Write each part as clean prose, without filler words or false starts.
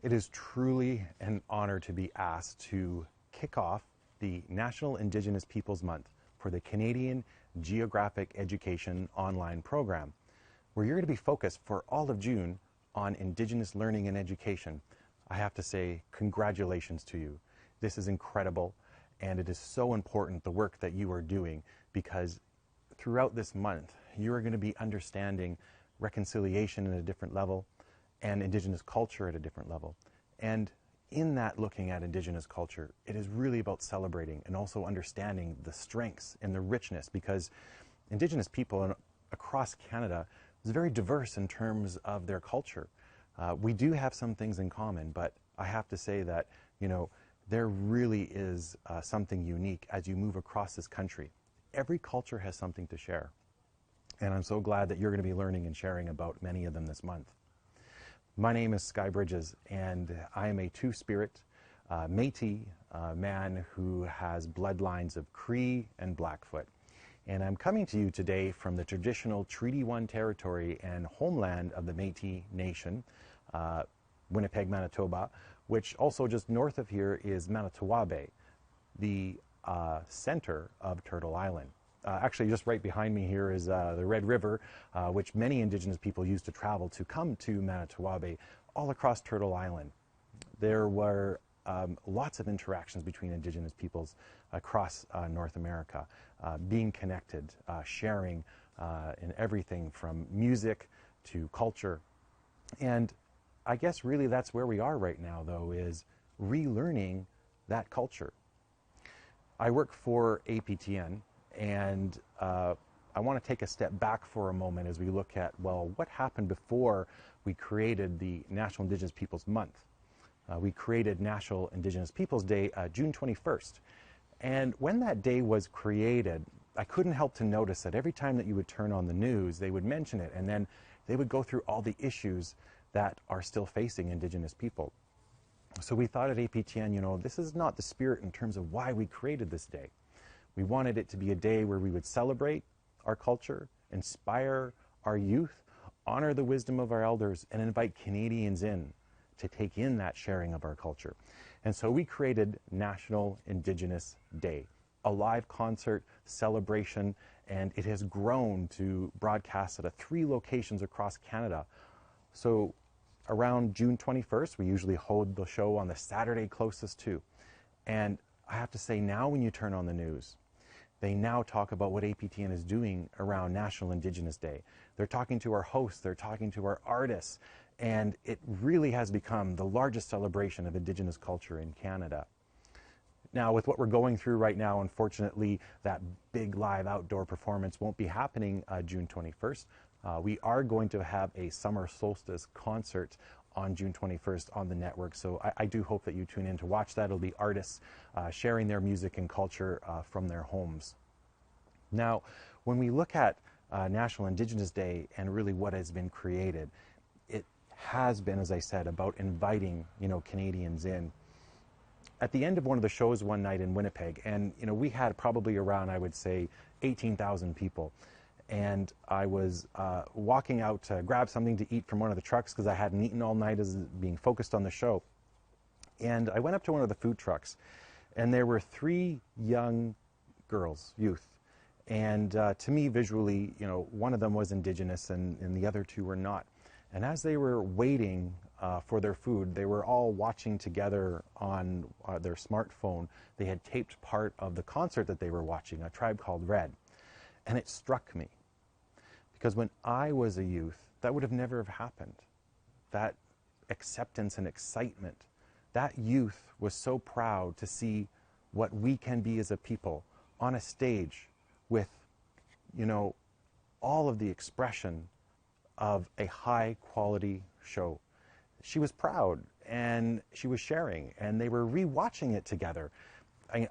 It is truly an honor to be asked to kick off the National Indigenous Peoples Month for the Canadian Geographic Education online program, where you're going to be focused for all of June on Indigenous learning and education. I have to say, congratulations to you. This is incredible, and it is so important, the work that you are doing, because throughout this month, you are going to be understanding reconciliation at a different level and Indigenous culture at a different level. And in that, looking at Indigenous culture, it is really about celebrating and also understanding the strengths and the richness, because Indigenous people across Canada is very diverse in terms of their culture. We do have some things in common, but I have to say that, there really is something unique as you move across this country. Every culture has something to share. And I'm so glad that you're going to be learning and sharing about many of them this month. My name is Sky Bridges, and I am a Two-Spirit Métis man who has bloodlines of Cree and Blackfoot. And I'm coming to you today from the traditional Treaty 1 territory and homeland of the Métis Nation, Winnipeg, Manitoba, which also just north of here is Manitowoc, the center of Turtle Island. Actually, just right behind me here is the Red River, which many Indigenous people used to travel to come to Manitowoc, all across Turtle Island. There were lots of interactions between Indigenous peoples across North America, being connected, sharing in everything from music to culture. And I guess really that's where we are right now, though, is relearning that culture. I work for APTN, and I want to take a step back for a moment as we look at, well, what happened before we created the National Indigenous Peoples Month. We created National Indigenous Peoples Day June 21st. And when that day was created, I couldn't help to notice that every time that you would turn on the news, they would mention it, and then they would go through all the issues that are still facing Indigenous people. So we thought at APTN, this is not the spirit in terms of why we created this day. We wanted it to be a day where we would celebrate our culture, inspire our youth, honor the wisdom of our elders, and invite Canadians in to take in that sharing of our culture. And so we created National Indigenous Day, a live concert celebration, and it has grown to broadcast at 3 locations across Canada. So around June 21st, we usually hold the show on the Saturday closest to. And I have to say, now when you turn on the news, they now talk about what APTN is doing around National Indigenous Day. They're talking to our hosts, they're talking to our artists, and it really has become the largest celebration of Indigenous culture in Canada. Now, with what we're going through right now, unfortunately, that big live outdoor performance won't be happening June 21st. We are going to have a summer solstice concert on June 21st on the network, so I do hope that you tune in to watch that. It'll be artists sharing their music and culture from their homes. Now, when we look at National Indigenous Day and really what has been created, it has been, as I said, about inviting Canadians in. At the end of one of the shows one night in Winnipeg, and we had probably around, I would say, 18,000 people. And I was walking out to grab something to eat from one of the trucks because I hadn't eaten all night as being focused on the show. And I went up to one of the food trucks, and there were 3 young girls, youth. And to me, visually, one of them was Indigenous and the other 2 were not. And as they were waiting for their food, they were all watching together on their smartphone. They had taped part of the concert that they were watching, A Tribe Called Red. And it struck me, because when I was a youth, that would have never have happened. That acceptance and excitement, that youth was so proud to see what we can be as a people on a stage with, all of the expression of a high quality show. She was proud, and she was sharing, and they were re-watching it together.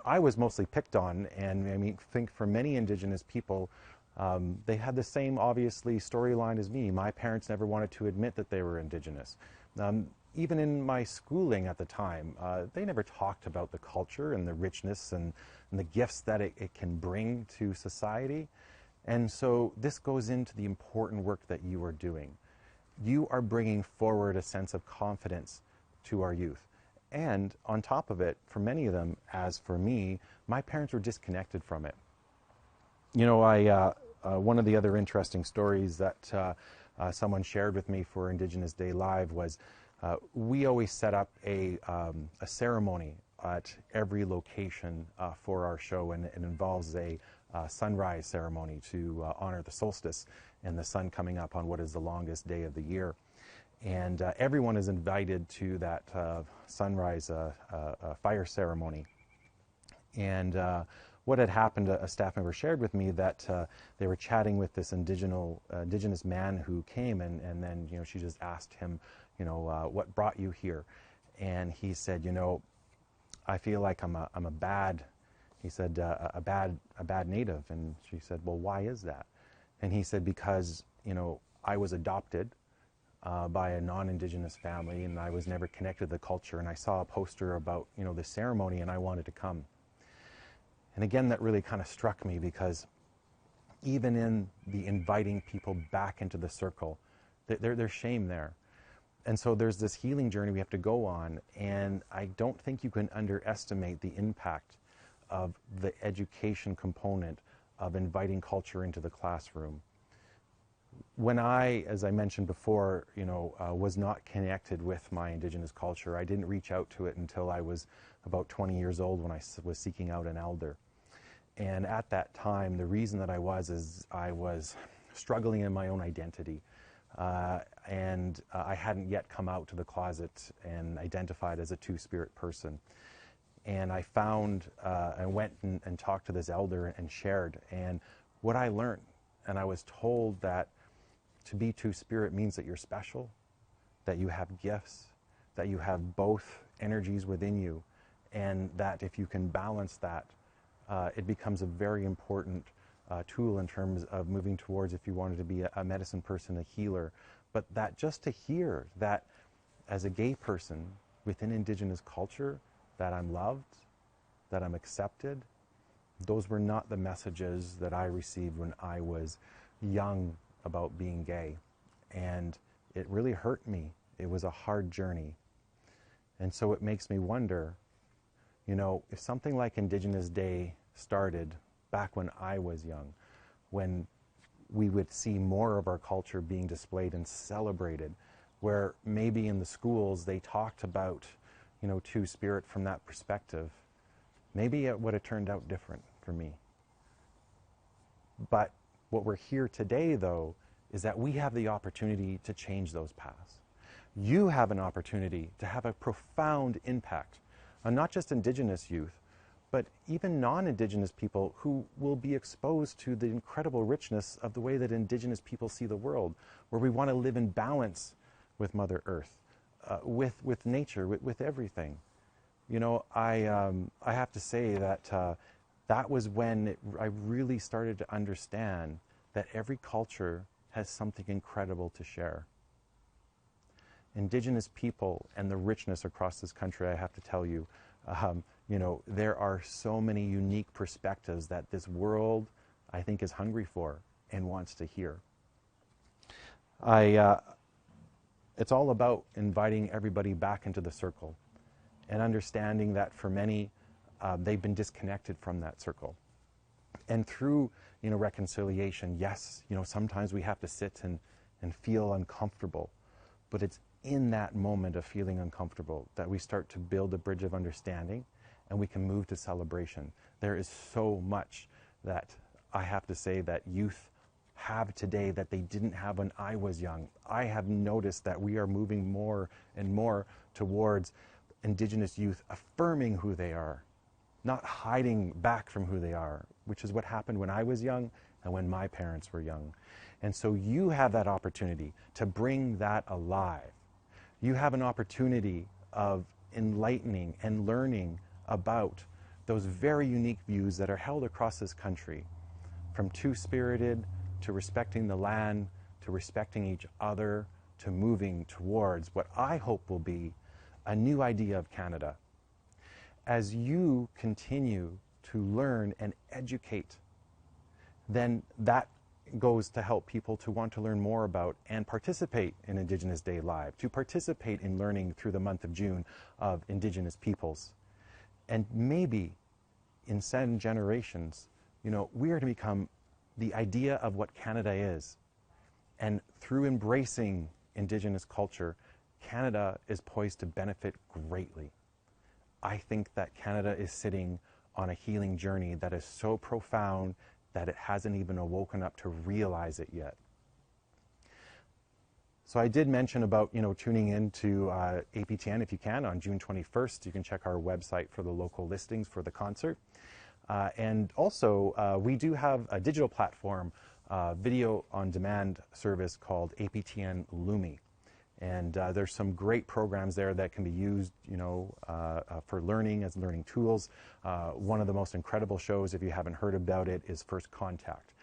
I was mostly picked on, and I think for many Indigenous people, they had the same, obviously, storyline as me. My parents never wanted to admit that they were Indigenous. Even in my schooling at the time, they never talked about the culture and the richness and the gifts that it can bring to society. And so this goes into the important work that you are doing. You are bringing forward a sense of confidence to our youth. And on top of it, for many of them, as for me, my parents were disconnected from it. You know, one of the other interesting stories that someone shared with me for Indigenous Day Live was we always set up a ceremony at every location for our show, and it involves a sunrise ceremony to honor the solstice and the sun coming up on what is the longest day of the year. And everyone is invited to that sunrise fire ceremony. And what had happened, a staff member shared with me that they were chatting with this indigenous man who came, and then, you know, she just asked him, you know, what brought you here? And he said, you know, I feel like I'm a bad, he said, a bad native. And she said, well, why is that? And he said, because, you know, I was adopted by a non-Indigenous family, and I was never connected to the culture, and I saw a poster about, you know, the ceremony, and I wanted to come. And again, that really kind of struck me, because even in the inviting people back into the circle, there's shame there. And so there's this healing journey we have to go on, and I don't think you can underestimate the impact of the education component of inviting culture into the classroom. When I, as I mentioned before, you know, was not connected with my Indigenous culture, I didn't reach out to it until I was about 20 years old, when I was seeking out an elder. And at that time, the reason that I was struggling in my own identity. And I hadn't yet come out to the closet and identified as a two-spirit person. And I found, and went and talked to this elder and shared. And what I learned, and I was told that to be two-spirit means that you're special, that you have gifts, that you have both energies within you, and that if you can balance that, it becomes a very important tool in terms of moving towards, if you wanted to be a medicine person, a healer. But that just to hear that as a gay person within Indigenous culture, that I'm loved, that I'm accepted, those were not the messages that I received when I was young about being gay. And it really hurt me. It was a hard journey. And so it makes me wonder, you know, if something like Indigenous Day started back when I was young, when we would see more of our culture being displayed and celebrated, where maybe in the schools they talked about, you know, two-spirit from that perspective, maybe it would have turned out different for me. But what we're here today, though, is that we have the opportunity to change those paths. You have an opportunity to have a profound impact on not just Indigenous youth, but even non-Indigenous people who will be exposed to the incredible richness of the way that Indigenous people see the world, where we want to live in balance with Mother Earth, with nature, with everything. You know, I have to say that that was when I really started to understand that every culture has something incredible to share. Indigenous people and the richness across this country, I have to tell you, you know, there are so many unique perspectives that this world, I think, is hungry for and wants to hear. It's all about inviting everybody back into the circle and understanding that for many, they've been disconnected from that circle. And through, you know, reconciliation, yes, you know, sometimes we have to sit and feel uncomfortable, but it's in that moment of feeling uncomfortable that we start to build a bridge of understanding, and we can move to celebration. There is so much that I have to say that youth have today that they didn't have when I was young. I have noticed that we are moving more and more towards Indigenous youth affirming who they are, not hiding back from who they are, which is what happened when I was young and when my parents were young. And so you have that opportunity to bring that alive. You have an opportunity of enlightening and learning about those very unique views that are held across this country, from two-spirited to respecting the land, to respecting each other, to moving towards what I hope will be a new idea of Canada. As you continue to learn and educate, then that goes to help people to want to learn more about and participate in Indigenous Day Live, to participate in learning through the month of June of Indigenous peoples. And maybe in 7 generations, we are to become the idea of what Canada is. And through embracing Indigenous culture, Canada is poised to benefit greatly. I think that Canada is sitting on a healing journey that is so profound that it hasn't even awoken up to realize it yet. So I did mention about, tuning in to APTN if you can on June 21st. You can check our website for the local listings for the concert. And also, we do have a digital platform, video on demand service called APTN Lumi. And there's some great programs there that can be used, for learning as learning tools. One of the most incredible shows, if you haven't heard about it, is First Contact,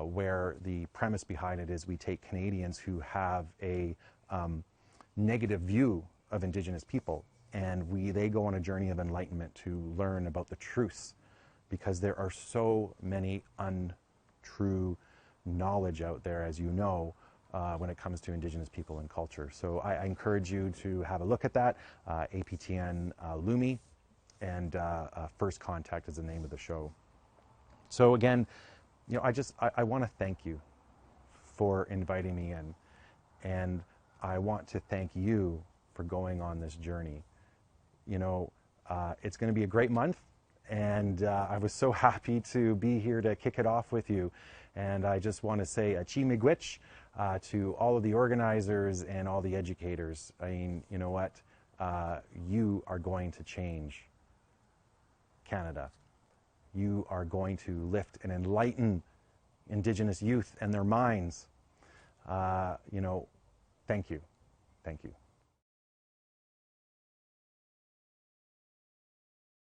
where the premise behind it is we take Canadians who have a negative view of Indigenous people, and they go on a journey of enlightenment to learn about the truths, because there are so many untrue knowledge out there, as you know, when it comes to Indigenous people and culture. So I encourage you to have a look at that. APTN Lumi, and First Contact is the name of the show. So again, I want to thank you for inviting me in, and I want to thank you for going on this journey. It's going to be a great month, and I was so happy to be here to kick it off with you. And I just want to say chi miigwech to all of the organizers and all the educators. I mean, you know what? You are going to change Canada. You are going to lift and enlighten Indigenous youth and their minds. Thank you. Thank you.